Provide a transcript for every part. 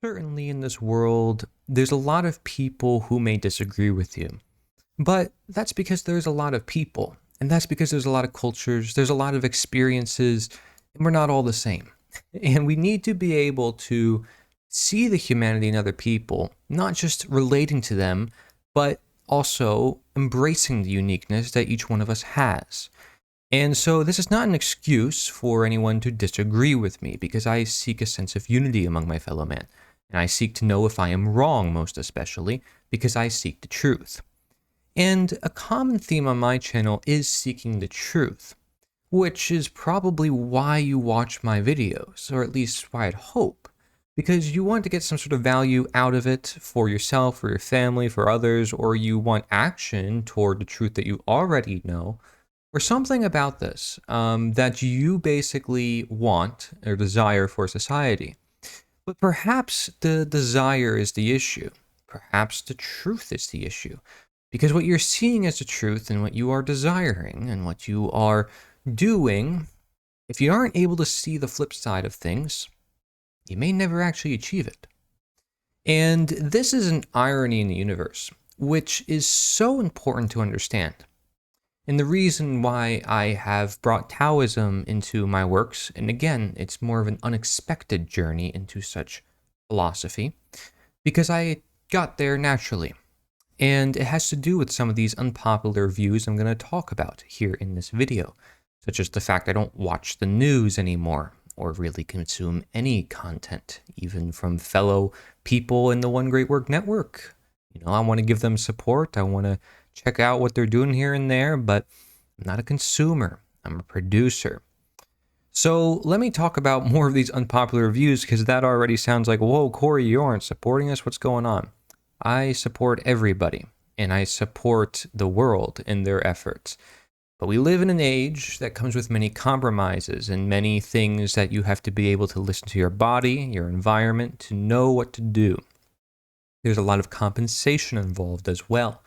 Certainly in this world, there's a lot of people who may disagree with you. But that's because there's a lot of people. And that's because there's a lot of cultures, there's a lot of experiences, and we're not all the same. And we need to be able to see the humanity in other people, not just relating to them, but also embracing the uniqueness that each one of us has. And so this is not an excuse for anyone to disagree with me because I seek a sense of unity among my fellow man. And I seek to know if I am wrong, most especially, because I seek the truth. And a common theme on my channel is seeking the truth, which is probably why you watch my videos, or at least why I'd hope, because you want to get some sort of value out of it for yourself, for your family, for others, or you want action toward the truth that you already know, or something about this that you basically want or desire for society. But perhaps the desire is the issue. Perhaps the truth is the issue. Because what you're seeing as the truth and what you are desiring and what you are doing, if you aren't able to see the flip side of things, you may never actually achieve it. And this is an irony in the universe, which is so important to understand. And the reason why I have brought Taoism into my works, and again, it's more of an unexpected journey into such philosophy, because I got there naturally. And it has to do with some of these unpopular views I'm going to talk about here in this video, such as the fact I don't watch the news anymore, or really consume any content, even from fellow people in the One Great Work Network. I want to give them support, I want to check out what they're doing here and there, but I'm not a consumer, I'm a producer. So let me talk about more of these unpopular views, because that already sounds like, whoa, Corey, you aren't supporting us, what's going on? I support everybody, and I support the world in their efforts. But we live in an age that comes with many compromises and many things that you have to be able to listen to your body, your environment, to know what to do. There's a lot of compensation involved as well.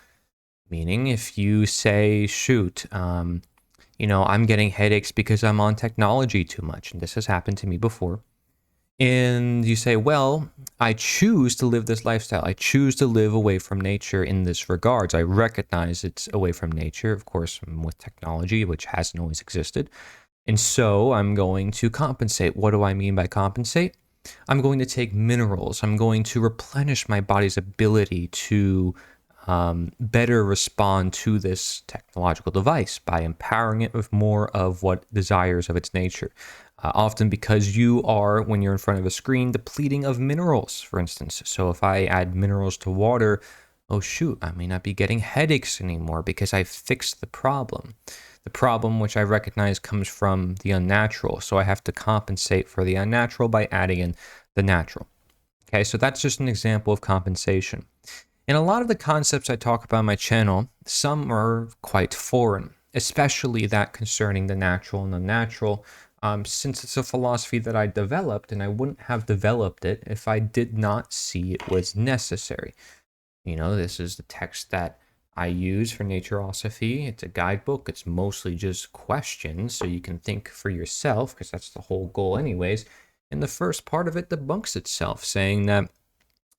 Meaning if you say, shoot, I'm getting headaches because I'm on technology too much, and this has happened to me before, and you say, well, I choose to live this lifestyle. I choose to live away from nature in this regards. I recognize it's away from nature, of course, with technology, which hasn't always existed. And so I'm going to compensate. What do I mean by compensate? I'm going to take minerals. I'm going to replenish my body's ability to better respond to this technological device by empowering it with more of what desires of its nature. Often because you are, when you're in front of a screen, depleting of minerals, for instance. So if I add minerals to water, oh shoot, I may not be getting headaches anymore because I fixed the problem. The problem, which I recognize, comes from the unnatural. So I have to compensate for the unnatural by adding in the natural. Okay, so that's just an example of compensation. And a lot of the concepts I talk about on my channel, some are quite foreign, especially that concerning the natural and unnatural, since it's a philosophy that I developed, and I wouldn't have developed it if I did not see it was necessary. This is the text that I use for Natureosophy. It's a guidebook. It's mostly just questions, so you can think for yourself, because that's the whole goal anyways. And the first part of it debunks itself, saying that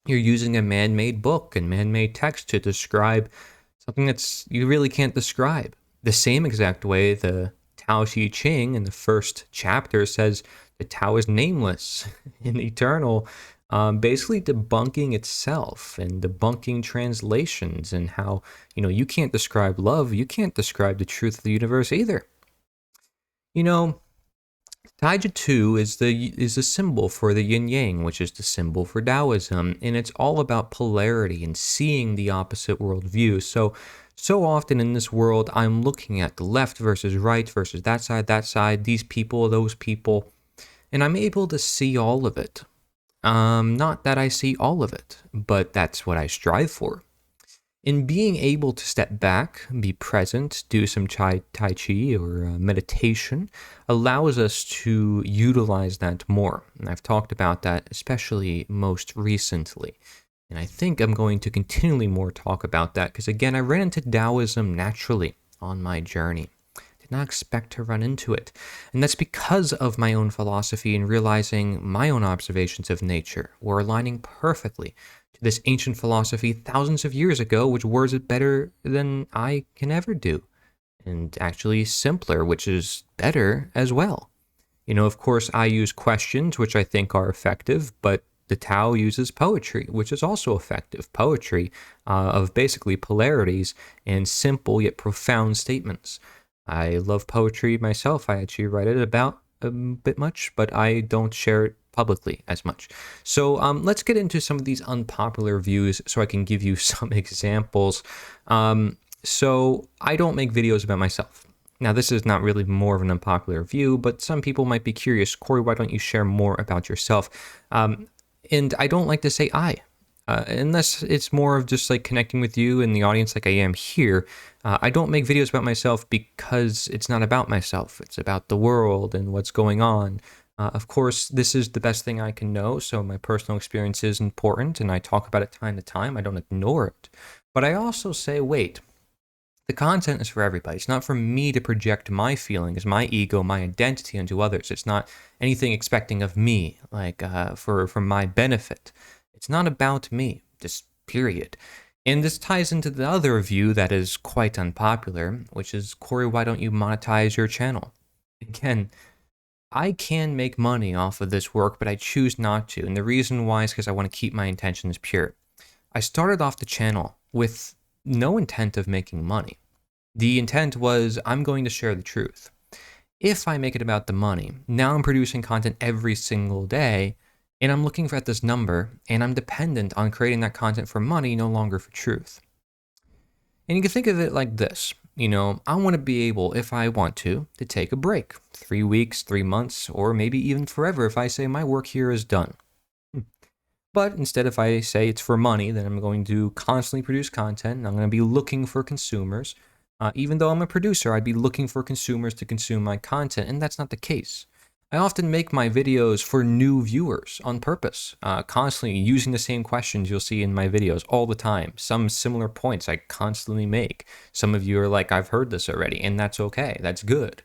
you're using a man-made book and man-made text to describe something that's you really can't describe. The same exact way the Tao Te Ching in the first chapter says the Tao is nameless and eternal, basically debunking itself and debunking translations and how, you can't describe love, you can't describe the truth of the universe either. Taiji 2 is a symbol for the yin yang, which is the symbol for Taoism, and it's all about polarity and seeing the opposite worldview. So often in this world, I'm looking at the left versus right versus that side, these people, those people, and I'm able to see all of it. Not that I see all of it, but that's what I strive for. In being able to step back, be present, do some Tai Chi or meditation, allows us to utilize that more. And I've talked about that especially most recently. And I think I'm going to continually more talk about that because, again, I ran into Taoism naturally on my journey. did not expect to run into it. And that's because of my own philosophy and realizing my own observations of nature were aligning perfectly to this ancient philosophy thousands of years ago, which words it better than I can ever do. And actually simpler, which is better as well. Of course, I use questions, which I think are effective, but the Tao uses poetry, which is also effective. Poetry of basically polarities and simple yet profound statements. I love poetry myself. I actually write it about a bit much, but I don't share it publicly as much. So let's get into some of these unpopular views so I can give you some examples. So I don't make videos about myself. Now, this is not really more of an unpopular view, but some people might be curious, Corey, why don't you share more about yourself? And I don't like to say I, unless it's more of just like connecting with you and the audience like I am here. I don't make videos about myself because it's not about myself. It's about the world and what's going on. Of course, this is the best thing I can know, so my personal experience is important, and I talk about it time to time. I don't ignore it. But I also say, wait, the content is for everybody. It's not for me to project my feelings, my ego, my identity onto others. It's not anything expecting of me, like for my benefit. It's not about me, just period. And this ties into the other view that is quite unpopular, which is, Corey, why don't you monetize your channel? Again, I can make money off of this work, but I choose not to. And the reason why is because I want to keep my intentions pure. I started off the channel with no intent of making money. The intent was, I'm going to share the truth. If I make it about the money, now I'm producing content every single day, and I'm looking at this number, and I'm dependent on creating that content for money, no longer for truth. And you can think of it like this. I want to be able, if I want to take a break. 3 weeks, 3 months, or maybe even forever if I say my work here is done. But instead, if I say it's for money, then I'm going to constantly produce content, and I'm going to be looking for consumers. Even though I'm a producer, I'd be looking for consumers to consume my content, and that's not the case. I often make my videos for new viewers on purpose, constantly using the same questions you'll see in my videos all the time. Some similar points I constantly make. Some of you are like, I've heard this already, and that's okay. That's good.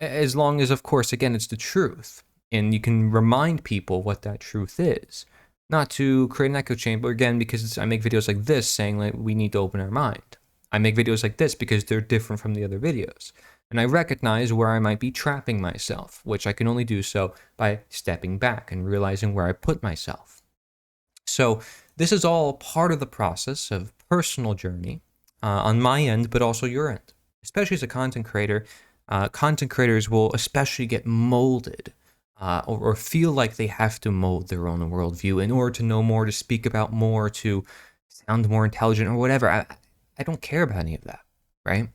As long as, of course, again, it's the truth. And you can remind people what that truth is. Not to create an echo chamber, again, because I make videos like this saying like we need to open our mind. I make videos like this because they're different from the other videos. And I recognize where I might be trapping myself, which I can only do so by stepping back and realizing where I put myself. So this is all part of the process of personal journey on my end, but also your end. Especially as a content creator, content creators will especially get molded or feel like they have to mold their own worldview in order to know more, to speak about more, to sound more intelligent or whatever. I don't care about any of that, right?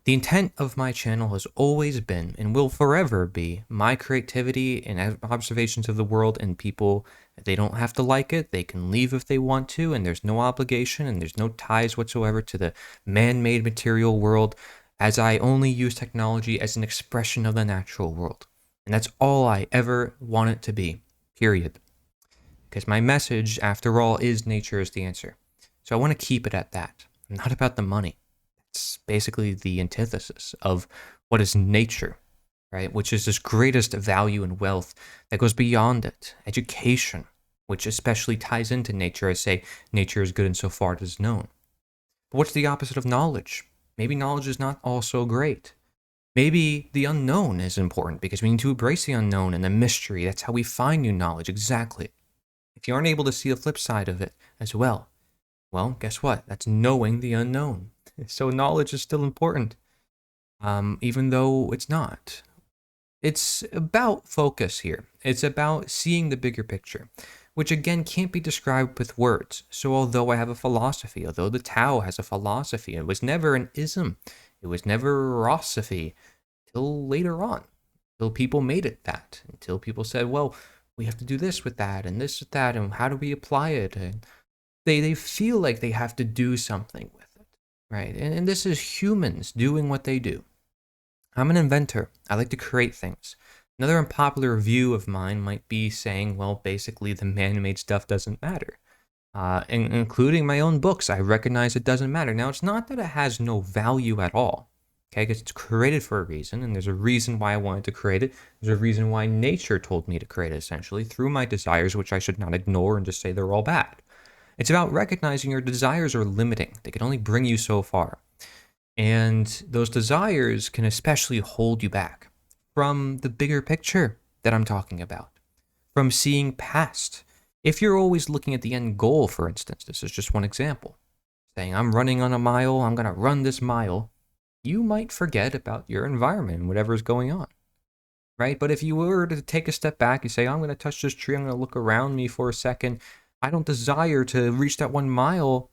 The intent of my channel has always been and will forever be my creativity and observations of the world, and people, they don't have to like it. They can leave if they want to, and there's no obligation and there's no ties whatsoever to the man-made material world, as I only use technology as an expression of the natural world. And that's all I ever want it to be, period. Because my message, after all, is nature is the answer. So I want to keep it at that. Not about the money. It's basically the antithesis of what is nature, right? Which is this greatest value and wealth that goes beyond it. Education, which especially ties into nature. I say nature is good insofar as it is known. But what's the opposite of knowledge? Maybe knowledge is not also great. Maybe the unknown is important because we need to embrace the unknown and the mystery. That's how we find new knowledge, exactly. If you aren't able to see the flip side of it as well, guess what? That's knowing the unknown. So knowledge is still important, even though it's not. It's about focus here. It's about seeing the bigger picture, which again can't be described with words. So although I have a philosophy, although the Tao has a philosophy, it was never an ism. It was never philosophy till later on, till people made it that, until people said, well, we have to do this with that, and how do we apply it? And they feel like they have to do something with it, right? And this is humans doing what they do. I'm an inventor. I like to create things. Another unpopular view of mine might be saying, well, basically the man-made stuff doesn't matter. Including my own books, I recognize it doesn't matter. Now, it's not that it has no value at all. Okay, because it's created for a reason, and there's a reason why I wanted to create it. There's a reason why nature told me to create it, essentially, through my desires, which I should not ignore and just say they're all bad. It's about recognizing your desires are limiting. They can only bring you so far. And those desires can especially hold you back from the bigger picture that I'm talking about, from seeing past. If you're always looking at the end goal, for instance, this is just one example, saying, I'm running on a mile, I'm going to run this mile, you might forget about your environment and whatever's going on, right? But if you were to take a step back and say, I'm going to touch this tree, I'm going to look around me for a second, I don't desire to reach that 1 mile.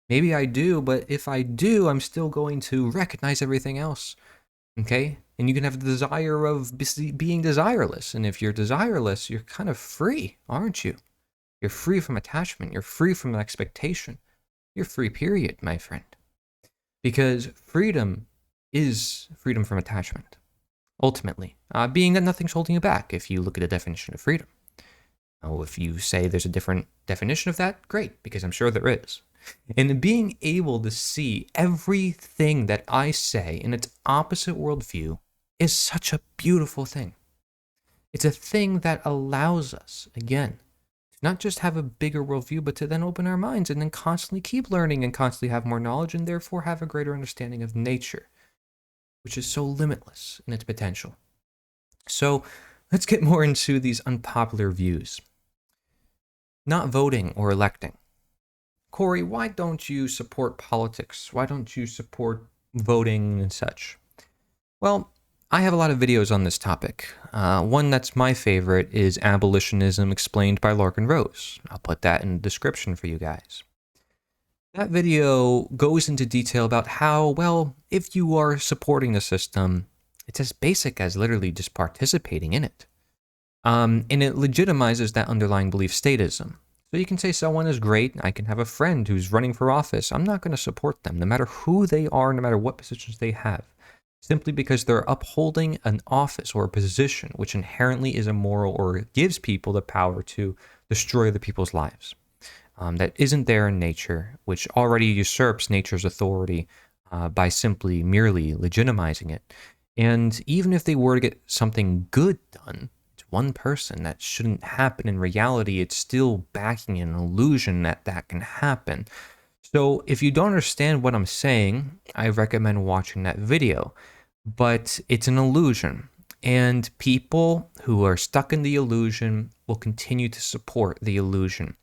Maybe I do, but if I do, I'm still going to recognize everything else, okay? And you can have the desire of being desireless. And if you're desireless, you're kind of free, aren't you? You're free from attachment. You're free from expectation. You're free, period, my friend. Because freedom is freedom from attachment, ultimately. Being that nothing's holding you back if you look at the definition of freedom. Now, if you say there's a different definition of that, great, because I'm sure there is. And being able to see everything that I say in its opposite worldview is such a beautiful thing. It's a thing that allows us, again, to not just have a bigger worldview, but to then open our minds and then constantly keep learning and constantly have more knowledge and therefore have a greater understanding of nature, which is so limitless in its potential. So let's get more into these unpopular views. Not voting or electing. Corey, why don't you support politics? Why don't you support voting and such? Well, I have a lot of videos on this topic. One that's my favorite is Abolitionism Explained by Larkin Rose. I'll put that in the description for you guys. That video goes into detail about how, well, if you are supporting the system, it's as basic as literally just participating in it. And it legitimizes that underlying belief statism. So you can say someone is great, I can have a friend who's running for office. I'm not going to support them, no matter who they are, no matter what positions they have, simply because they're upholding an office or a position which inherently is immoral or gives people the power to destroy other people's lives. That isn't there in nature, which already usurps nature's authority by simply merely legitimizing it. And even if they were to get something good done, one person, that shouldn't happen in reality. It's still backing an illusion that that can happen. So if you don't understand what I'm saying, I recommend watching that video. But it's an illusion, and people who are stuck in the illusion will continue to support the illusion.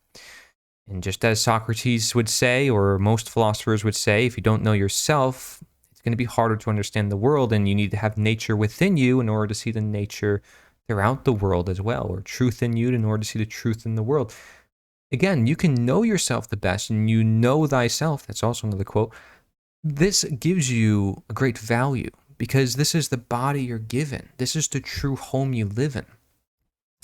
And just as Socrates would say, or most philosophers would say, if you don't know yourself, it's going to be harder to understand the world, and you need to have nature within you in order to see the nature throughout the world as well, or truth in you in order to see the truth in the world. Again, you can know yourself the best, and you know thyself. That's also another quote. This gives you a great value because this is the body you're given. This is the true home you live in.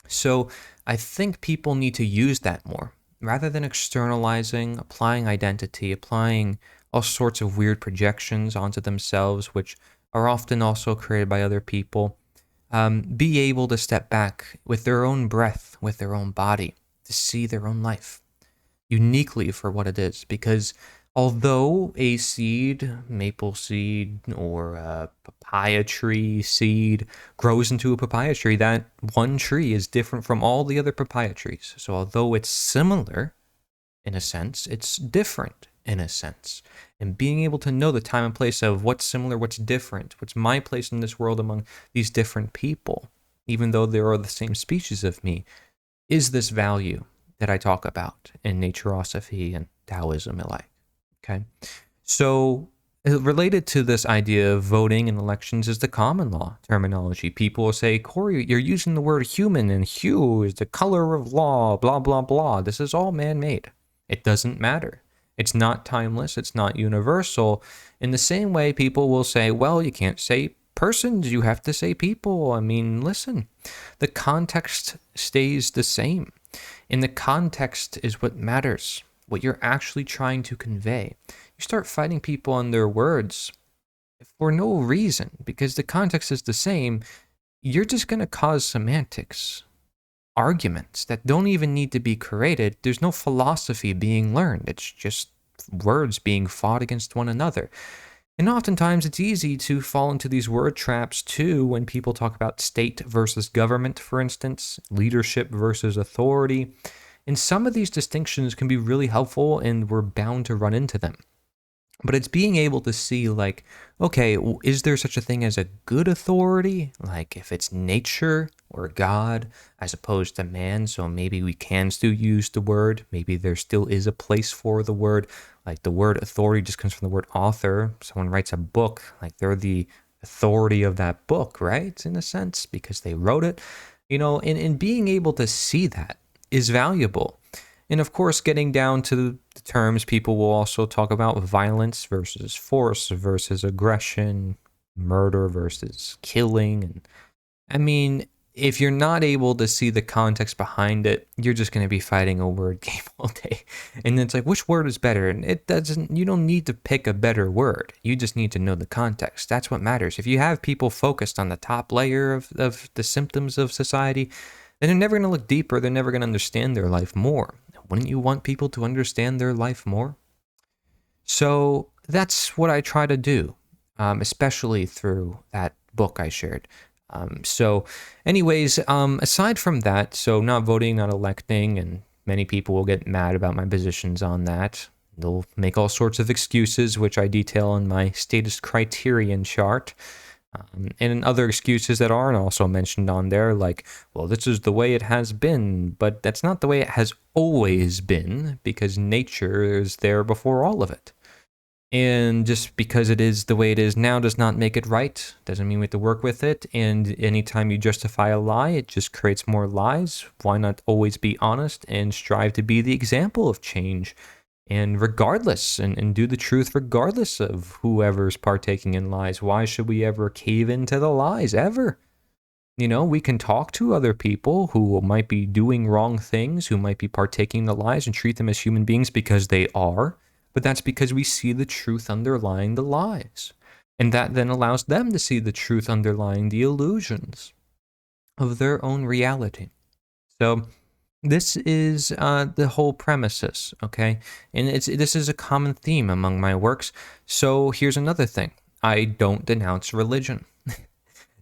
So I think people need to use that more rather than externalizing, applying identity, applying all sorts of weird projections onto themselves, which are often also created by other people. Be able to step back with their own breath, with their own body, to see their own life uniquely for what it is. Because although a seed, maple seed, or a papaya tree seed grows into a papaya tree, that one tree is different from all the other papaya trees. So although it's similar in a sense, it's different in a sense. And being able to know the time and place of what's similar, what's different, what's my place in this world among these different people, even though they are the same species of me, is this value that I talk about in naturosophy and Taoism alike. Okay, so related to this idea of voting and elections is the common law terminology. People will say, Corey, you're using the word human, and hue is the color of law, blah, blah, blah. This is all man-made. It doesn't matter. It's not timeless. It's not universal. In the same way, people will say, well, you can't say persons, you have to say people. I mean, listen, the context stays the same. And the context is what matters, what you're actually trying to convey. You start fighting people on their words for no reason, because the context is the same. You're just going to cause semantics, arguments that don't even need to be created. There's no philosophy being learned. It's just words being fought against one another. And oftentimes it's easy to fall into these word traps too when people talk about state versus government, for instance, leadership versus authority. And some of these distinctions can be really helpful, and we're bound to run into them. But it's being able to see, like, okay, is there such a thing as a good authority? Like, if it's nature or God as opposed to man, so maybe we can still use the word. Maybe there still is a place for the word. Like, the word authority just comes from the word author. Someone writes a book, like, they're the authority of that book, right? In a sense, because they wrote it. And being able to see that is valuable. And of course, getting down to the terms, people will also talk about violence versus force versus aggression, murder versus killing. And I mean, if you're not able to see the context behind it, you're just going to be fighting a word game all day. And it's like, which word is better? And you don't need to pick a better word. You just need to know the context. That's what matters. If you have people focused on the top layer of the symptoms of society, then they're never going to look deeper. They're never going to understand their life more. Wouldn't you want people to understand their life more? So that's what I try to do, especially through that book I shared. Aside from that, so not voting, not electing, and many people will get mad about my positions on that. They'll make all sorts of excuses, which I detail in my status criterion chart. And other excuses that aren't also mentioned on there, like, well, this is the way it has been, but that's not the way it has always been, because nature is there before all of it. And just because it is the way it is now does not make it right. Doesn't mean we have to work with it. And anytime you justify a lie, it just creates more lies. Why not always be honest and strive to be the example of change? And regardless, and do the truth regardless of whoever's partaking in lies. Why should we ever cave into the lies, ever? We can talk to other people who might be doing wrong things, who might be partaking in the lies, and treat them as human beings because they are. But that's because we see the truth underlying the lies. And that then allows them to see the truth underlying the illusions of their own reality. So this is the whole premises, okay? And this is a common theme among my works. So here's another thing. I don't denounce religion.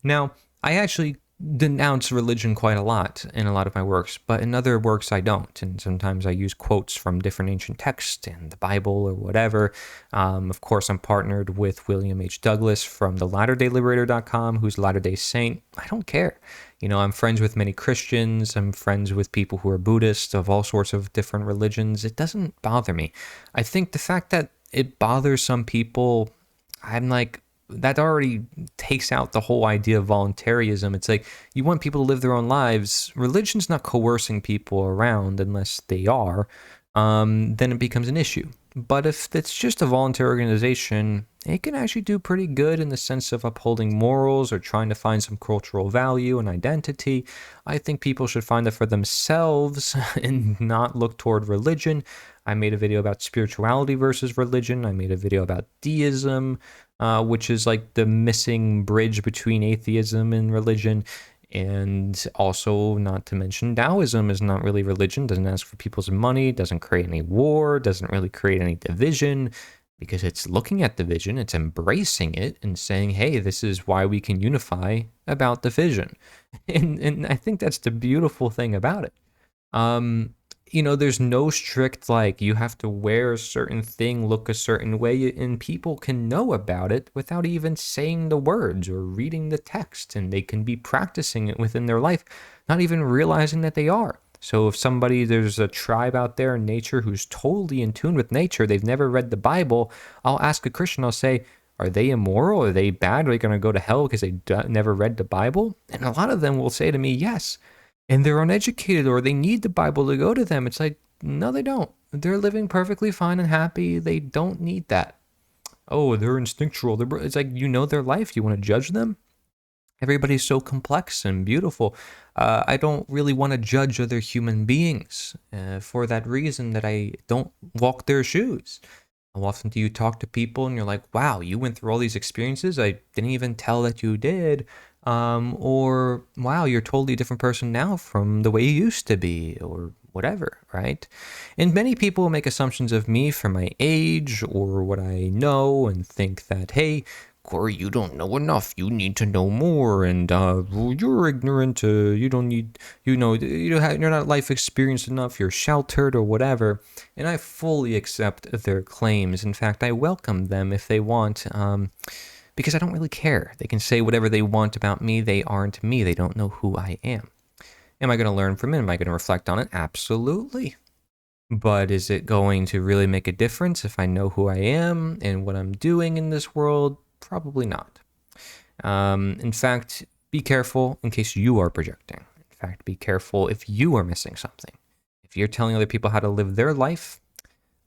Now, I actually denounce religion quite a lot in a lot of my works, but in other works I don't. And sometimes I use quotes from different ancient texts in the Bible or whatever. Of course, I'm partnered with William H. Douglas from the LatterdayLiberator.com, who's a Latter-day Saint. I don't care. I'm friends with many Christians. I'm friends with people who are Buddhists, of all sorts of different religions. It doesn't bother me. I think the fact that it bothers some people, I'm like, that already takes out the whole idea of voluntarism. It's like, you want people to live their own lives. Religion's not coercing people around unless they are. Then it becomes an issue. But if it's just a voluntary organization, it can actually do pretty good in the sense of upholding morals or trying to find some cultural value and identity. I think people should find that for themselves and not look toward religion. I made a video about spirituality versus religion. I made a video about deism, which is like the missing bridge between atheism and religion. And also, not to mention, Taoism is not really religion, doesn't ask for people's money, doesn't create any war, doesn't really create any division, because it's looking at division, it's embracing it and saying, hey, this is why we can unify about division. And I think that's the beautiful thing about it. There's no strict, like, you have to wear a certain thing, look a certain way, and people can know about it without even saying the words or reading the text, and they can be practicing it within their life, not even realizing that they are. So if there's a tribe out there in nature who's totally in tune with nature, they've never read the Bible, I'll ask a Christian, I'll say, are they immoral? Are they bad? Are they going to go to hell because they never read the Bible? And a lot of them will say to me, yes. And they're uneducated, or they need the Bible to go to them. It's like, no, they don't. They're living perfectly fine and happy. They don't need that. Oh, they're instinctual. It's like, their life. You want to judge them? Everybody's so complex and beautiful. I don't really want to judge other human beings for that reason, that I don't walk their shoes. How often do you talk to people and you're like, wow, you went through all these experiences? I didn't even tell that you did. Or, wow, you're a totally different person now from the way you used to be, or whatever, right? And many people make assumptions of me for my age or what I know and think that, hey, Corey, you don't know enough. You need to know more, and well, you're ignorant. You don't need, you're not life experienced enough. You're sheltered or whatever. And I fully accept their claims. In fact, I welcome them if they want, because I don't really care. They can say whatever they want about me. They aren't me. They don't know who I am. Am I going to learn from it? Am I going to reflect on it? Absolutely. But is it going to really make a difference if I know who I am and what I'm doing in this world? Probably not. In fact, be careful in case you are projecting. In fact, be careful if you are missing something. If you're telling other people how to live their life,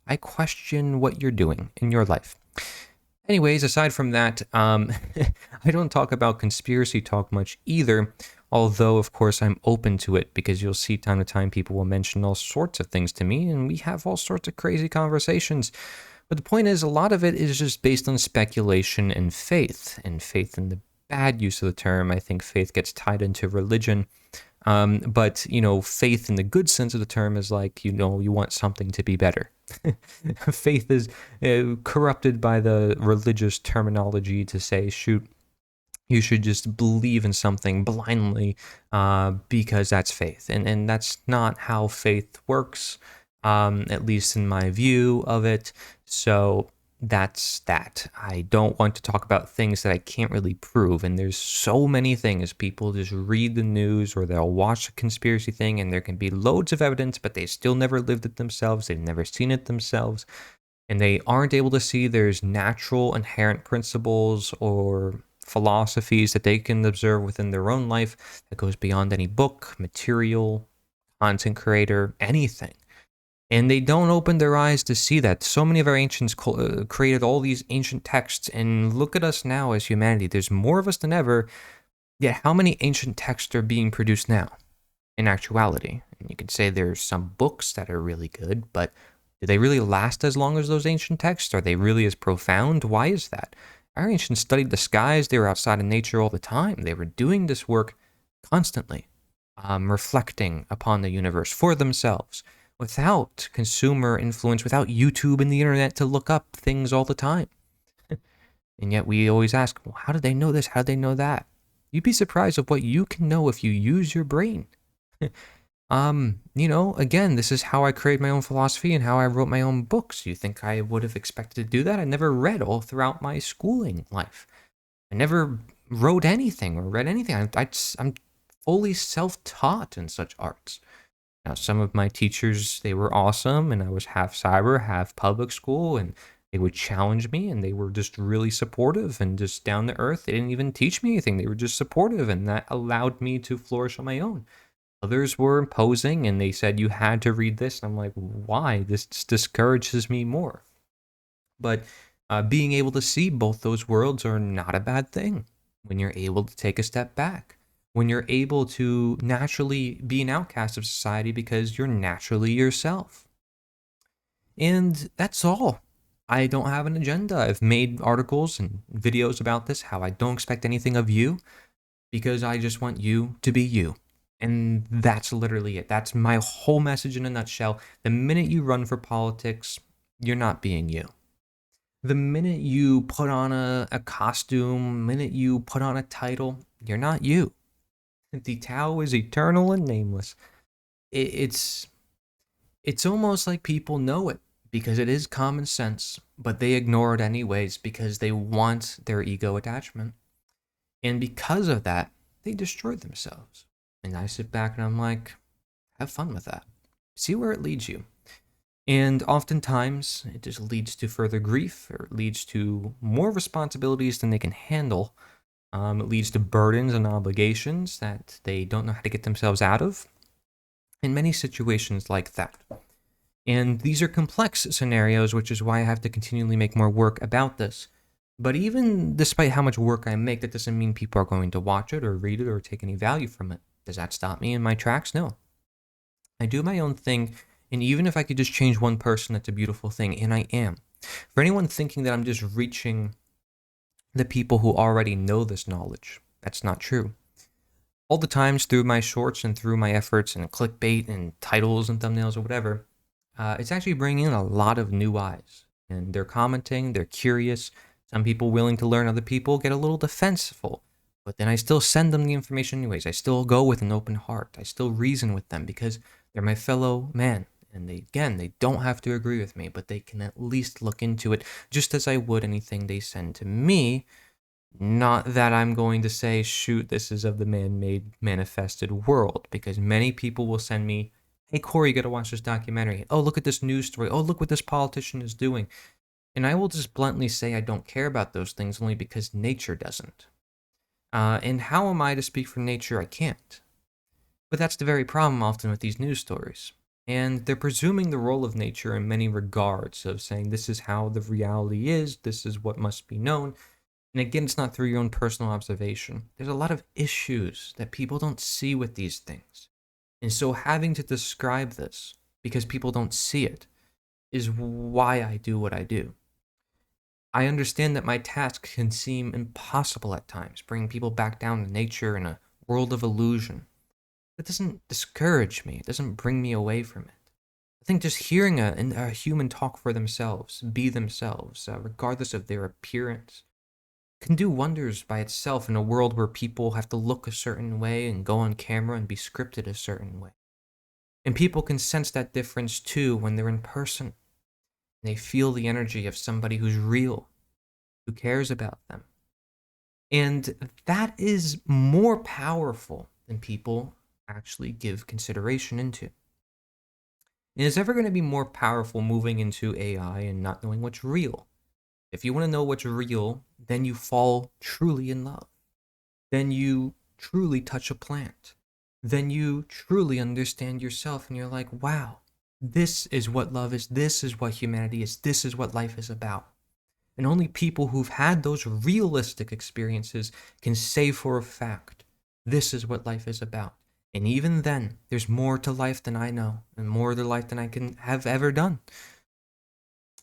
I question what you're doing in your life. Anyways, aside from that, I don't talk about conspiracy talk much either, although, of course, I'm open to it because you'll see time to time people will mention all sorts of things to me, and we have all sorts of crazy conversations. But the point is, a lot of it is just based on speculation and faith in the bad use of the term. I think faith gets tied into religion. But, faith in the good sense of the term is like, you want something to be better. Faith is corrupted by the religious terminology to say, shoot, you should just believe in something blindly because that's faith. And that's not how faith works, at least in my view of it. So that's that. I don't want to talk about things that I can't really prove. And there's so many things. People just read the news or they'll watch a conspiracy thing and there can be loads of evidence, but they still never lived it themselves. They've never seen it themselves. And they aren't able to see there's natural inherent principles or philosophies that they can observe within their own life that goes beyond any book, material, content creator, anything. And they don't open their eyes to see that. So many of our ancients created all these ancient texts, and look at us now as humanity. There's more of us than ever, yet how many ancient texts are being produced now in actuality? And you could say there's some books that are really good, but do they really last as long as those ancient texts? Are they really as profound? Why is that? Our ancients studied the skies. They were outside in nature all the time. They were doing this work constantly, reflecting upon the universe for themselves, without consumer influence, without YouTube and the internet to look up things all the time. And yet we always ask, well, how did they know this? How did they know that? You'd be surprised of what you can know if you use your brain. Again, this is how I created my own philosophy and how I wrote my own books. You think I would have expected to do that? I never read all throughout my schooling life. I never wrote anything or read anything. I'm fully self-taught in such arts. Now, some of my teachers, they were awesome, and I was half cyber, half public school, and they would challenge me, and they were just really supportive and just down to earth. They didn't even teach me anything. They were just supportive, and that allowed me to flourish on my own. Others were imposing, and they said, you had to read this. And I'm like, why? This discourages me more. But being able to see both those worlds are not a bad thing when you're able to take a step back. When you're able to naturally be an outcast of society because you're naturally yourself. And that's all. I don't have an agenda. I've made articles and videos about this, how I don't expect anything of you because I just want you to be you. And that's literally it. That's my whole message in a nutshell. The minute you run for politics, you're not being you. The minute you put on a costume, the minute you put on a title, you're not you. The Tao is eternal and nameless. It's almost like people know it because it is common sense, but they ignore it anyways because they want their ego attachment. And because of that, they destroy themselves. And I sit back and I'm like, have fun with that. See where it leads you. And oftentimes, it just leads to further grief, or it leads to more responsibilities than they can handle. It leads to burdens and obligations that they don't know how to get themselves out of. In many situations like that. And these are complex scenarios, which is why I have to continually make more work about this. But even despite how much work I make, that doesn't mean people are going to watch it or read it or take any value from it. Does that stop me in my tracks? No. I do my own thing, and even if I could just change one person, that's a beautiful thing, and I am. For anyone thinking that I'm just reaching the people who already know this knowledge, that's not true. all the times through my shorts and through my efforts and clickbait and titles and thumbnails or whatever, it's actually bringing in a lot of new eyes. And they're commenting, they're curious. Some people willing to learn, other people get a little defensive. But then I still send them the information anyways. I still go with an open heart. I still reason with them because they're my fellow man. And they don't have to agree with me, but they can at least look into it just as I would anything they send to me. Not that I'm going to say, shoot, this is of the man-made manifested world, because many people will send me, hey, Corey, you got to watch this documentary. Oh, look at this news story. Oh, look what this politician is doing. And I will just bluntly say I don't care about those things only because nature doesn't. And how am I to speak for nature? I can't. But that's the very problem often with these news stories. And they're presuming the role of nature in many regards of saying this is how the reality is, this is what must be known. And again, it's not through your own personal observation. There's a lot of issues that people don't see with these things. And so having to describe this because people don't see it is why I do what I do. I understand that my task can seem impossible at times, bringing people back down to nature in a world of illusion. It doesn't discourage me. It doesn't bring me away from it. I think just hearing a human talk for themselves, be themselves, regardless of their appearance, can do wonders by itself in a world where people have to look a certain way and go on camera and be scripted a certain way. And people can sense that difference too when they're in person. They feel the energy of somebody who's real, who cares about them. And that is more powerful than people actually give consideration into. And it's ever going to be more powerful moving into AI and not knowing what's real. If you want to know what's real, then you fall truly in love. Then you truly touch a plant. Then you truly understand yourself and you're like, wow, this is what love is. This is what humanity is. This is what life is about. And only people who've had those realistic experiences can say for a fact, this is what life is about. And even then, there's more to life than I know and more to life than I can have ever done.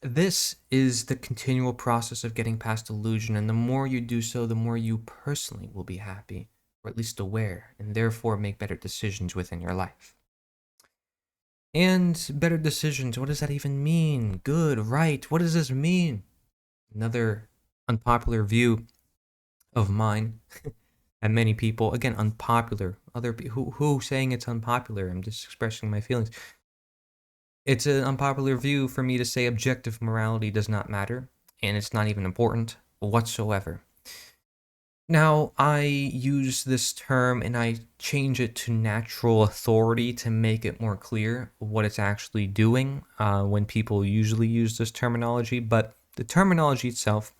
This is the continual process of getting past illusion, and the more you do so, the more you personally will be happy, or at least aware, and therefore make better decisions within your life. And better decisions, what does that even mean? Good, right, what does this mean? Another unpopular view of mine, and many people, again, unpopular, other people who saying it's unpopular, I'm just expressing my feelings. It's an unpopular view for me to say objective morality does not matter, and it's not even important whatsoever. Now, I use this term and I change it to natural authority to make it more clear what it's actually doing when people usually use this terminology, but the terminology itself,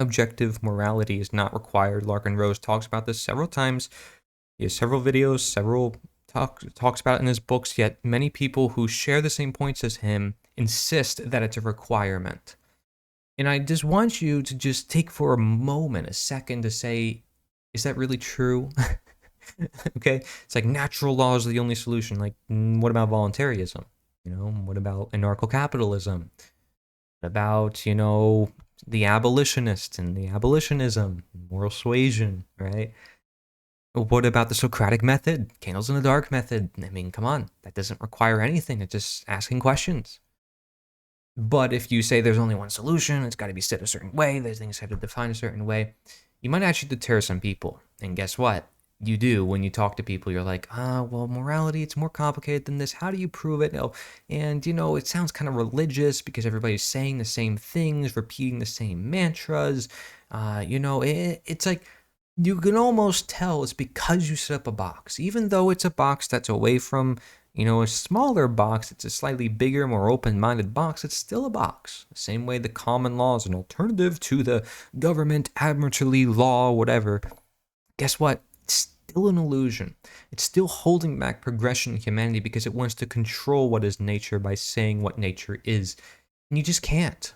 objective morality, is not required. Larkin Rose talks about this several times. He has several videos, several talks about it in his books, yet many people who share the same points as him insist that it's a requirement. And I just want you to just take for a moment, a second to say, is that really true? Okay, it's like natural law is the only solution. Like, what about voluntarism? What about anarcho-capitalism? What about, the abolitionists and the abolitionism, moral suasion, right? What about the Socratic method, candles in the dark method? I mean, come on, that doesn't require anything. It's just asking questions. But if you say there's only one solution, it's got to be said a certain way, there's things have to define a certain way, you might actually deter some people. And guess what? You do when you talk to people. You're like, well, morality, it's more complicated than this. How do you prove it? Oh, and, it sounds kind of religious because everybody's saying the same things, repeating the same mantras. It's like, you can almost tell it's because you set up a box. Even though it's a box that's away from, a smaller box, it's a slightly bigger, more open-minded box, it's still a box. The same way the common law is an alternative to the government, admiralty law, whatever. Guess what? It's still an illusion. It's still holding back progression in humanity because it wants to control what is nature by saying what nature is. And you just can't.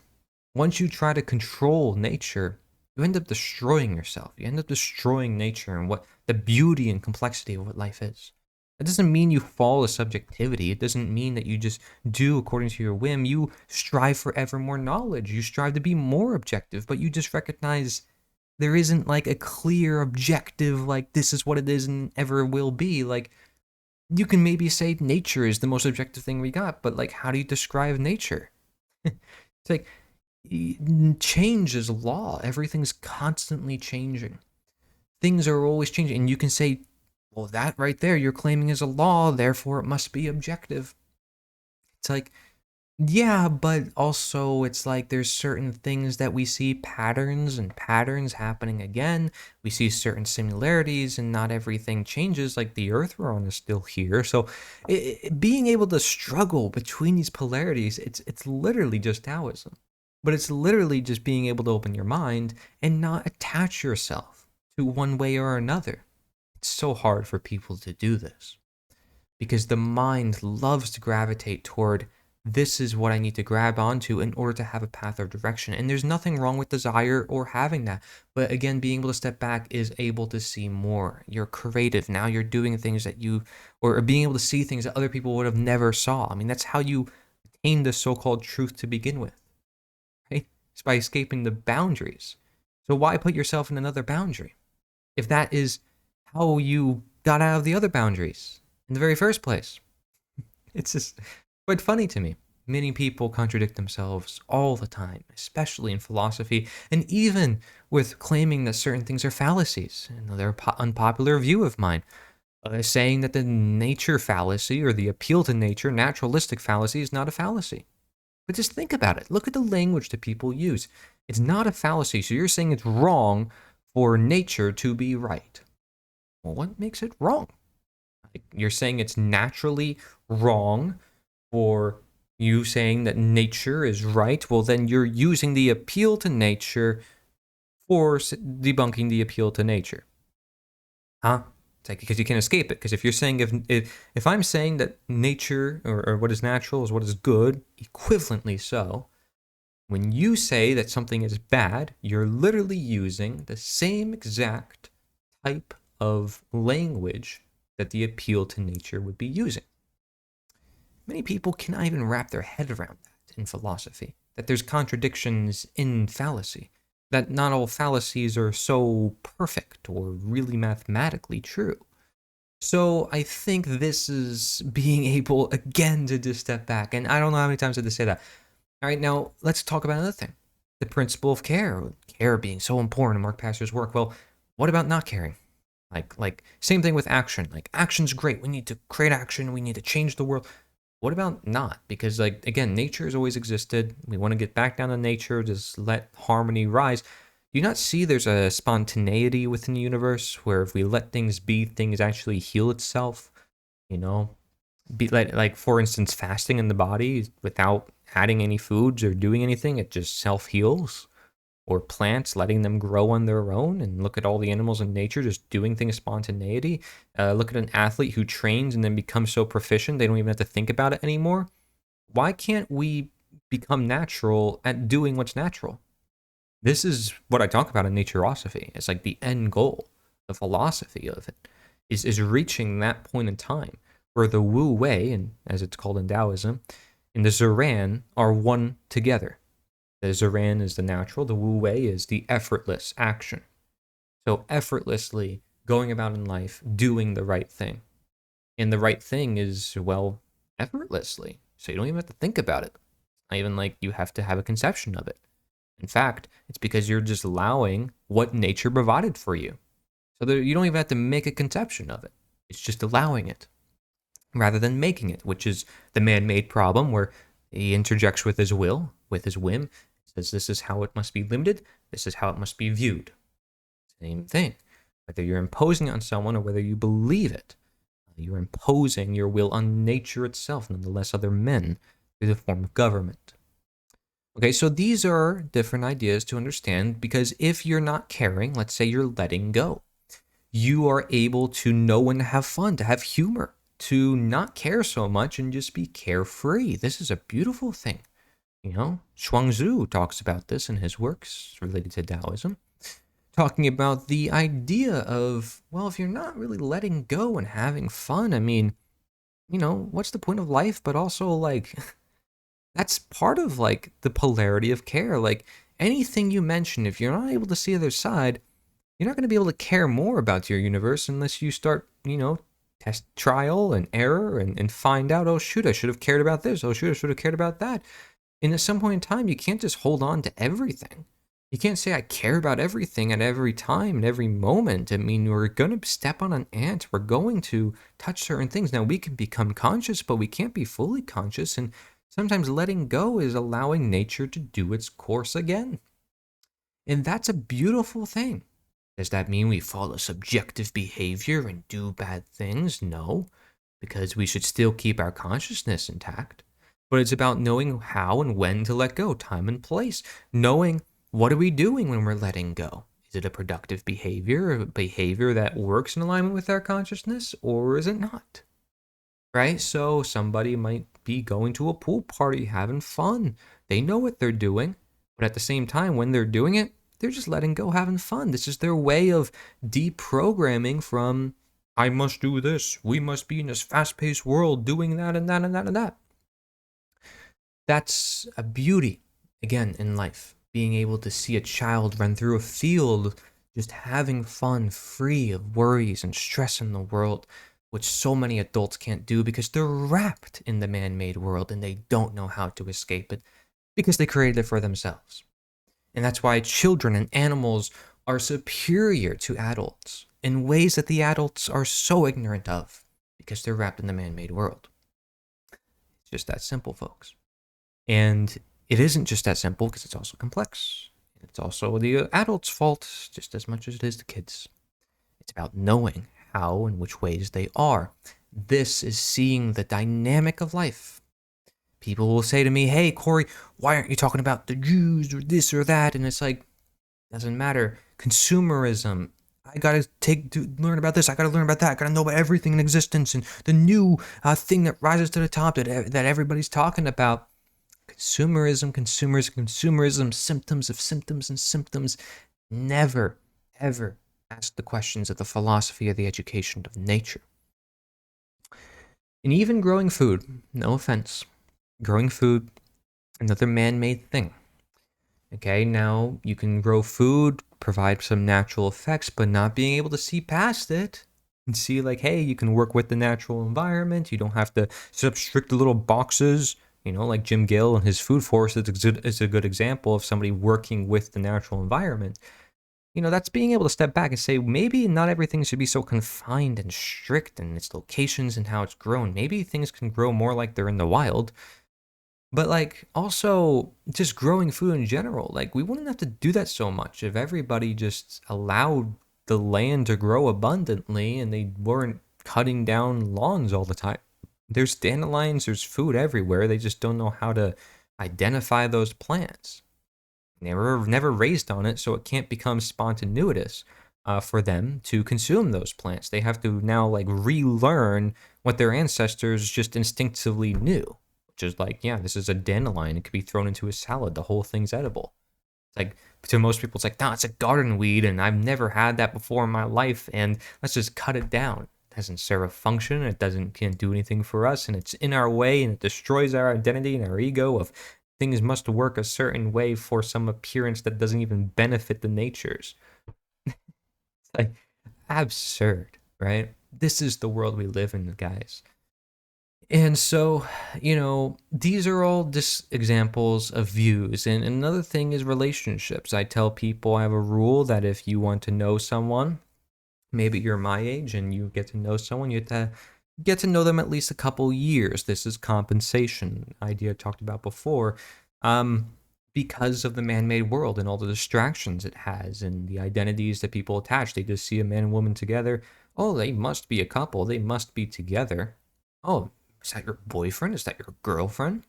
Once you try to control nature, you end up destroying yourself. You end up destroying nature and what the beauty and complexity of what life is. It doesn't mean you fall to subjectivity. It doesn't mean that you just do according to your whim. You strive for ever more knowledge. You strive to be more objective, but you just recognize there isn't like a clear objective, like this is what it is and ever will be. Like, you can maybe say nature is the most objective thing we got, but like, how do you describe nature? It's like, change is law. Everything's constantly changing. Things are always changing. And you can say, well, that right there you're claiming is a law, therefore it must be objective. It's like, yeah, but also it's like there's certain things that we see patterns and patterns happening again. We see certain similarities and not everything changes. Like the earth we're on is still here. So being able to struggle between these polarities, it's literally just Taoism. But it's literally just being able to open your mind and not attach yourself to one way or another. It's so hard for people to do this because the mind loves to gravitate toward this is what I need to grab onto in order to have a path or direction. And there's nothing wrong with desire or having that. But again, being able to step back is able to see more. You're creative. Now you're doing things that you, or being able to see things that other people would have never saw. I mean, that's how you attain the so-called truth to begin with, right? It's by escaping the boundaries. So why put yourself in another boundary if that is how you got out of the other boundaries in the very first place? It's just quite funny to me. Many people contradict themselves all the time, especially in philosophy, and even with claiming that certain things are fallacies. Another unpopular view of mine, saying that the nature fallacy or the appeal to nature, naturalistic fallacy, is not a fallacy. But just think about it. Look at the language that people use. It's not a fallacy, so you're saying it's wrong for nature to be right. Well, what makes it wrong? You're saying it's naturally wrong for you saying that nature is right. Well, then you're using the appeal to nature for debunking the appeal to nature. Huh? It's like, because you can't escape it. Because if you're saying, if I'm saying that nature or what is natural is what is good, equivalently so, when you say that something is bad, you're literally using the same exact type of language that the appeal to nature would be using. Many people cannot even wrap their head around that in philosophy, that there's contradictions in fallacy, that not all fallacies are so perfect or really mathematically true. So I think this is being able, again, to just step back. And I don't know how many times I had to say that. All right, now let's talk about another thing. The principle of care, care being so important in Mark Pastor's work. Well, what about not caring? Like same thing with action. Like action's great. We need to create action. We need to change the world. What about not? Because like, again, nature has always existed. We want to get back down to nature, just let harmony rise. Do you not see there's a spontaneity within the universe where if we let things be, things actually heal itself? You know, be like for instance, fasting in the body without adding any foods or doing anything, it just self-heals. Or plants, letting them grow on their own, and look at all the animals in nature just doing things spontaneity. Look at an athlete who trains and then becomes so proficient they don't even have to think about it anymore. Why can't we become natural at doing what's natural? This is what I talk about in naturosophy. It's like the end goal, the philosophy of it, is reaching that point in time where the Wu Wei, and as it's called in Taoism, and the Ziran are one together. The Ziran is the natural, the Wu Wei is the effortless action. So effortlessly going about in life, doing the right thing. And the right thing is, well, effortlessly. So you don't even have to think about it. It's not even like you have to have a conception of it. In fact, it's because you're just allowing what nature provided for you. So that you don't even have to make a conception of it. It's just allowing it rather than making it, which is the man-made problem where he interjects with his will, with his whim, says this is how it must be limited, this is how it must be viewed. Same thing. Whether you're imposing it on someone or whether you believe it, you're imposing your will on nature itself, nonetheless other men, through the form of government. Okay, so these are different ideas to understand because if you're not caring, let's say you're letting go, you are able to know when to have fun, to have humor, to not care so much and just be carefree. This is a beautiful thing. You know, Zhuangzi talks about this in his works related to Taoism, talking about the idea of, well, if you're not really letting go and having fun, I mean, you know, what's the point of life? But also, like, that's part of, like, the polarity of care. Like, anything you mention, if you're not able to see the other side, You're not going to be able to care more about your universe unless you start, test trial and error and find out, oh, shoot, I should have cared about this. Oh, shoot, I should have cared about that. And at some point in time, you can't just hold on to everything. You can't say, I care about everything at every time and every moment. I mean, we're going to step on an ant. We're going to touch certain things. Now, we can become conscious, but we can't be fully conscious. And sometimes letting go is allowing nature to do its course again. And that's a beautiful thing. Does that mean we follow subjective behavior and do bad things? No, because we should still keep our consciousness intact. But it's about knowing how and when to let go, time and place. Knowing what are we doing when we're letting go? Is it a productive behavior, a behavior that works in alignment with our consciousness, or is it not? Right? So somebody might be going to a pool party, having fun. They know what they're doing, but at the same time, when they're doing it, they're just letting go, having fun. This is their way of deprogramming from, I must do this. We must be in this fast-paced world doing that and that and that and that. That's a beauty, again, in life. Being able to see a child run through a field, just having fun, free of worries and stress in the world, which so many adults can't do because they're wrapped in the man-made world and they don't know how to escape it because they created it for themselves. And that's why children and animals are superior to adults in ways that the adults are so ignorant of because they're wrapped in the man-made world. It's just that simple, folks. And it isn't just that simple because it's also complex. It's also the adults' fault just as much as it is the kids. It's about knowing how and which ways they are. This is seeing the dynamic of life. People will say to me, hey, Corey, why aren't you talking about the Jews or this or that? And it's like, doesn't matter. Consumerism. I gotta learn about this. I gotta learn about that. I gotta know about everything in existence and the new thing that rises to the top that everybody's talking about. Consumerism, symptoms of symptoms and symptoms. Never, ever ask the questions of the philosophy or the education of nature. And even growing food, no offense, growing food, another man-made thing. Okay, now you can grow food, provide some natural effects, but not being able to see past it and see like, hey, you can work with the natural environment. You don't have to set up strict little boxes, like Jim Gill and his food forest is a good example of somebody working with the natural environment. That's being able to step back and say, maybe not everything should be so confined and strict in its locations and how it's grown. Maybe things can grow more like they're in the wild. But also just growing food in general, we wouldn't have to do that so much if everybody just allowed the land to grow abundantly and they weren't cutting down lawns all the time. There's dandelions, there's food everywhere. They just don't know how to identify those plants. Never raised on it, so it can't become spontaneous for them to consume those plants. They have to now relearn what their ancestors just instinctively knew. Which is this is a dandelion. It could be thrown into a salad. The whole thing's edible. It's to most people, it's nah, it's a garden weed, and I've never had that before in my life, and let's just cut it down. It doesn't serve a function. It can't do anything for us, and it's in our way, and it destroys our identity and our ego of things must work a certain way for some appearance that doesn't even benefit the natures. It's absurd, right? This is the world we live in, guys. And so, these are all just examples of views. And another thing is relationships. I tell people I have a rule that if you want to know someone, maybe you're my age and you get to know someone, you have to get to know them at least a couple years. This is compensation, idea I talked about before, because of the man-made world and all the distractions it has and the identities that people attach. They just see a man and woman together. Oh, they must be a couple. They must be together. Oh, is that your boyfriend? Is that your girlfriend?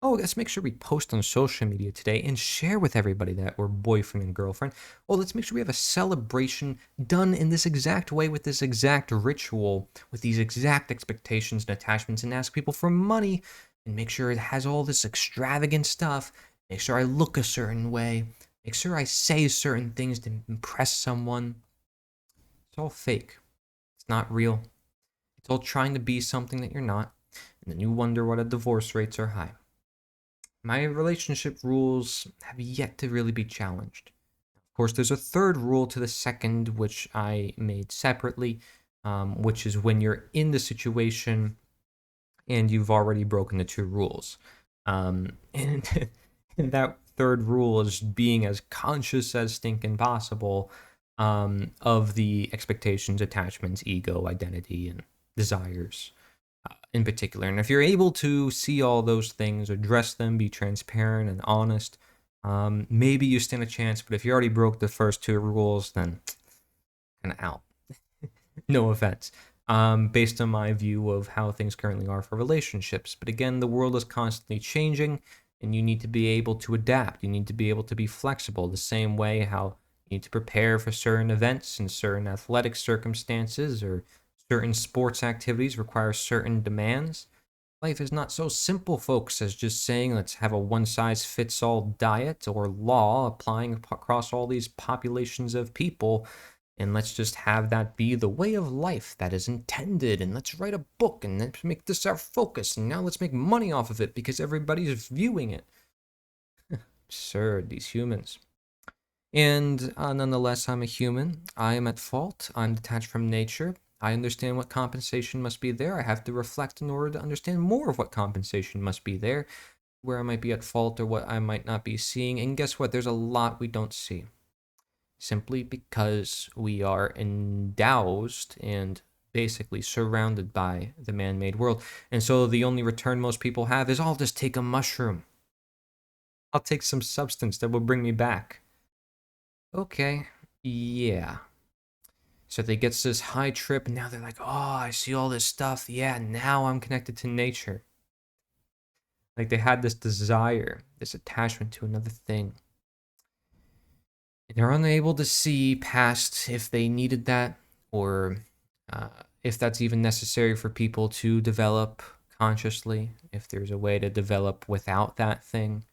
Oh, let's make sure we post on social media today and share with everybody that we're boyfriend and girlfriend. Oh, let's make sure we have a celebration done in this exact way with this exact ritual, with these exact expectations and attachments, and ask people for money and make sure it has all this extravagant stuff. Make sure I look a certain way. Make sure I say certain things to impress someone. It's all fake. It's not real. It's all trying to be something that you're not, and then you wonder why the divorce rates are high. My relationship rules have yet to really be challenged. Of course, there's a third rule to the second, which I made separately, which is when you're in the situation and you've already broken the two rules. And, and that third rule is being as conscious as stinking possible of the expectations, attachments, ego, identity, and desires in particular. And if you're able to see all those things, address them, be transparent and honest, maybe you stand a chance. But if you already broke the first two rules, then kind of out. No offense. Based on my view of how things currently are for relationships. But again, the world is constantly changing, and you need to be able to adapt. You need to be able to be flexible, the same way how you need to prepare for certain events and certain athletic circumstances or certain sports activities require certain demands. Life is not so simple, folks, as just saying let's have a one-size-fits-all diet or law applying across all these populations of people, and let's just have that be the way of life that is intended, and let's write a book, and let's make this our focus, and now let's make money off of it because everybody's viewing it. Absurd, these humans. And nonetheless, I'm a human. I am at fault. I'm detached from nature. I understand what compensation must be there. I have to reflect in order to understand more of what compensation must be there, where I might be at fault or what I might not be seeing. And guess what? There's a lot we don't see. Simply because we are endowed and basically surrounded by the man-made world. And so the only return most people have is, I'll just take a mushroom. I'll take some substance that will bring me back. Okay, yeah. So they get this high trip, and now they're like, oh, I see all this stuff. Yeah, now I'm connected to nature. Like they had this desire, this attachment to another thing. And they're unable to see past if they needed that, or if that's even necessary for people to develop consciously, if there's a way to develop without that thing.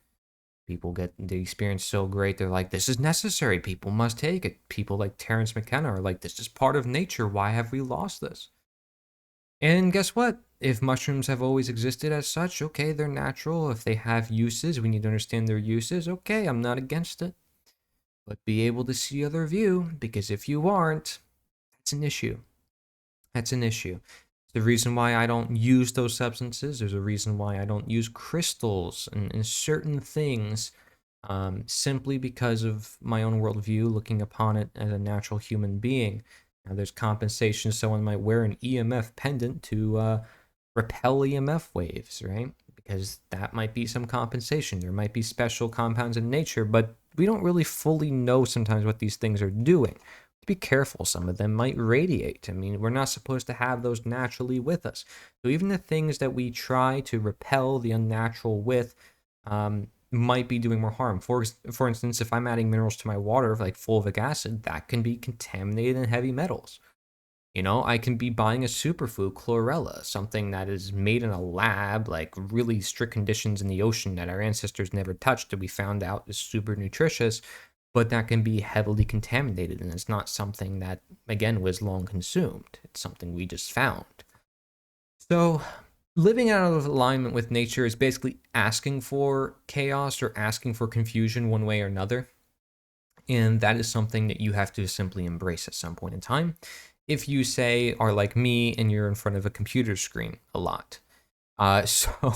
People get the experience so great, they're like, this is necessary. People must take it. People like Terence McKenna are like, this is part of nature. Why have we lost this? And guess what? If mushrooms have always existed as such, okay, they're natural. If they have uses, we need to understand their uses. Okay, I'm not against it. But be able to see other view, because if you aren't, that's an issue. That's an issue. The reason why I don't use those substances, there's a reason why I don't use crystals and certain things, simply because of my own worldview, looking upon it as a natural human being. Now, there's compensation. Someone might wear an EMF pendant to repel EMF waves, right? Because that might be some compensation. There might be special compounds in nature, but we don't really fully know sometimes what these things are doing. Be careful, some of them might radiate. I mean, we're not supposed to have those naturally with us. So even the things that we try to repel the unnatural with might be doing more harm. For instance, if I'm adding minerals to my water, like fulvic acid, that can be contaminated in heavy metals. You know, I can be buying a superfood, chlorella, something that is made in a lab, like really strict conditions in the ocean that our ancestors never touched, that we found out is super nutritious, but that can be heavily contaminated, and it's not something that, again, was long consumed. It's something we just found. So living out of alignment with nature is basically asking for chaos or asking for confusion one way or another. And that is something that you have to simply embrace at some point in time. If you, say, are like me and you're in front of a computer screen a lot. So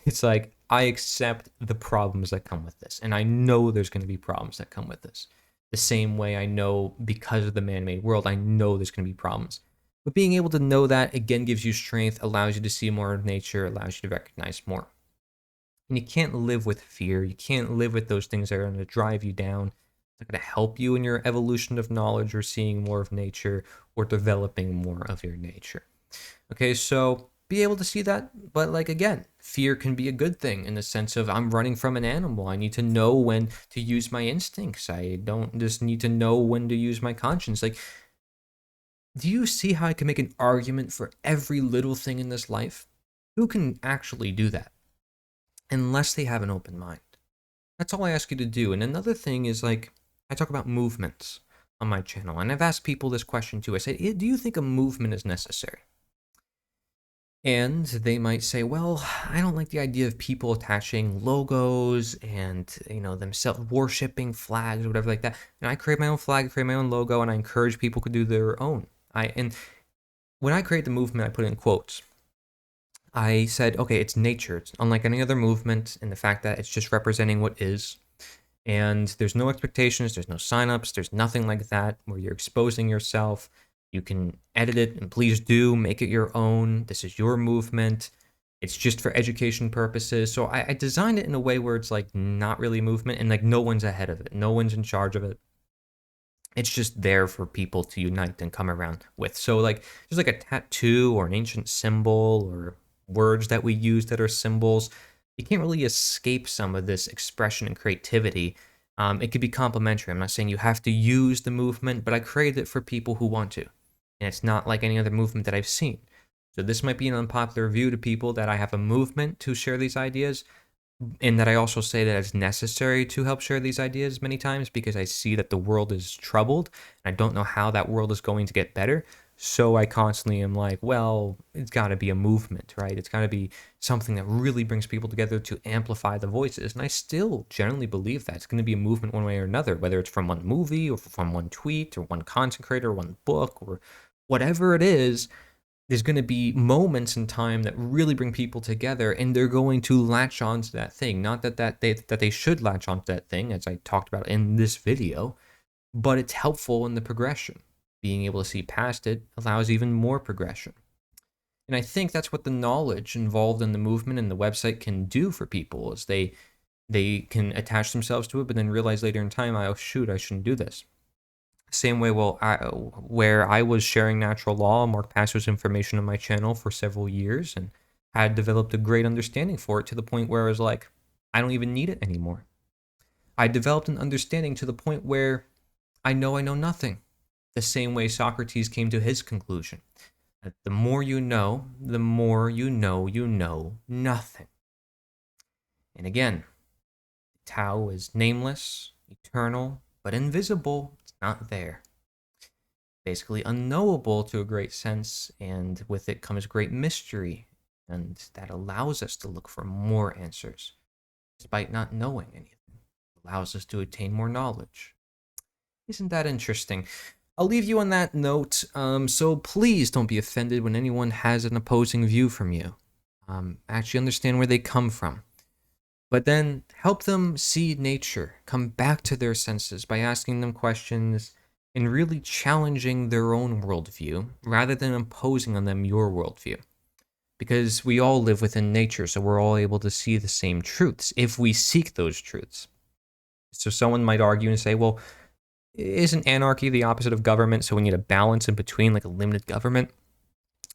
it's like, I accept the problems that come with this. And I know there's going to be problems that come with this. The same way I know, because of the man-made world, I know there's going to be problems. But being able to know that, again, gives you strength, allows you to see more of nature, allows you to recognize more. And you can't live with fear. You can't live with those things that are going to drive you down. It's not going to help you in your evolution of knowledge or seeing more of nature or developing more of your nature. Okay, so be able to see that, but like, again, fear can be a good thing in the sense of, I'm running from an animal. I need to know when to use my instincts. I don't just need to know when to use my conscience. Like, do you see how I can make an argument for every little thing in this life? Who can actually do that? Unless they have an open mind. That's all I ask you to do. And another thing is, like, I talk about movements on my channel, and I've asked people this question too. I say, do you think a movement is necessary? And they might say, well, I don't like the idea of people attaching logos and, themselves worshiping flags or whatever like that. And I create my own flag, create my own logo, and I encourage people to do their own. And when I create the movement, I put it in quotes. I said, okay, it's nature. It's unlike any other movement in the fact that it's just representing what is. And there's no expectations, there's no signups, there's nothing like that where you're exposing yourself. You can edit it, and please do make it your own. This is your movement. It's just for education purposes. So I designed it in a way where it's like not really movement, and like no one's ahead of it. No one's in charge of it. It's just there for people to unite and come around with. So like there's like a tattoo or an ancient symbol or words that we use that are symbols. You can't really escape some of this expression and creativity. It could be complementary. I'm not saying you have to use the movement, but I created it for people who want to. And it's not like any other movement that I've seen. So this might be an unpopular view to people that I have a movement to share these ideas, and that I also say that it's necessary to help share these ideas many times because I see that the world is troubled and I don't know how that world is going to get better. So I constantly am like, well, it's got to be a movement, right? It's got to be something that really brings people together to amplify the voices. And I still generally believe that it's going to be a movement one way or another, whether it's from one movie or from one tweet or one content creator, one book, or whatever it is. There's going to be moments in time that really bring people together, and they're going to latch onto that thing. Not that they should latch onto that thing, as I talked about in this video, but it's helpful in the progression. Being able to see past it allows even more progression. And I think that's what the knowledge involved in the movement and the website can do for people, is they can attach themselves to it, but then realize later in time, oh shoot, I shouldn't do this. Same way, where I was sharing natural law, Mark Passer's information on my channel for several years, and had developed a great understanding for it to the point where I was like, I don't even need it anymore. I developed an understanding to the point where I know nothing. The same way Socrates came to his conclusion. That the more you know you know nothing. And again, Tao is nameless, eternal, but invisible. It's not there. Basically unknowable to a great sense, and with it comes great mystery, and that allows us to look for more answers, despite not knowing anything. It allows us to attain more knowledge. Isn't that interesting? I'll leave you on that note, so please don't be offended when anyone has an opposing view from you. Actually understand where they come from. But then help them see nature, come back to their senses by asking them questions and really challenging their own worldview rather than imposing on them your worldview. Because we all live within nature, so we're all able to see the same truths if we seek those truths. So someone might argue and say, well, isn't anarchy the opposite of government, so we need a balance in between, like a limited government?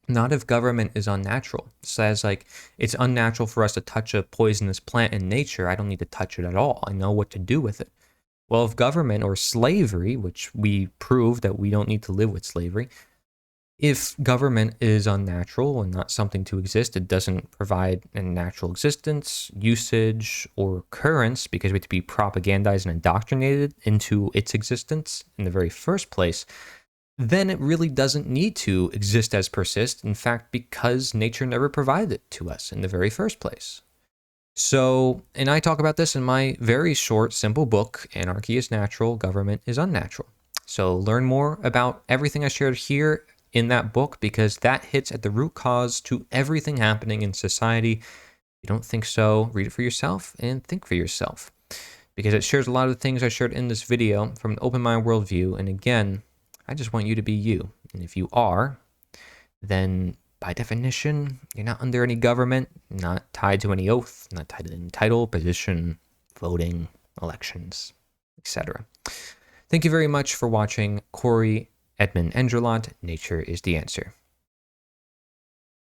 Not if government is unnatural. It says, like, it's unnatural for us to touch a poisonous plant in nature. I don't need to touch it at all. I know what to do with it. Well, if government or slavery, which we prove that we don't need to live with slavery, if government is unnatural and not something to exist, it doesn't provide a natural existence, usage, or occurrence because we have to be propagandized and indoctrinated into its existence in the very first place, then it really doesn't need to exist as persist, in fact, because nature never provided it to us in the very first place. So, and I talk about this in my very short, simple book, Anarchy is Natural, Government is Unnatural. So learn more about everything I shared here in that book, because that hits at the root cause to everything happening in society. If you don't think so, read it for yourself and think for yourself, because it shares a lot of the things I shared in this video from an open mind worldview. And again, I just want you to be you. And if you are, then by definition, you're not under any government, not tied to any oath, not tied to any title, position, voting, elections, etc. Thank you very much for watching. Corey Edmund Engerlot, Nature is the Answer.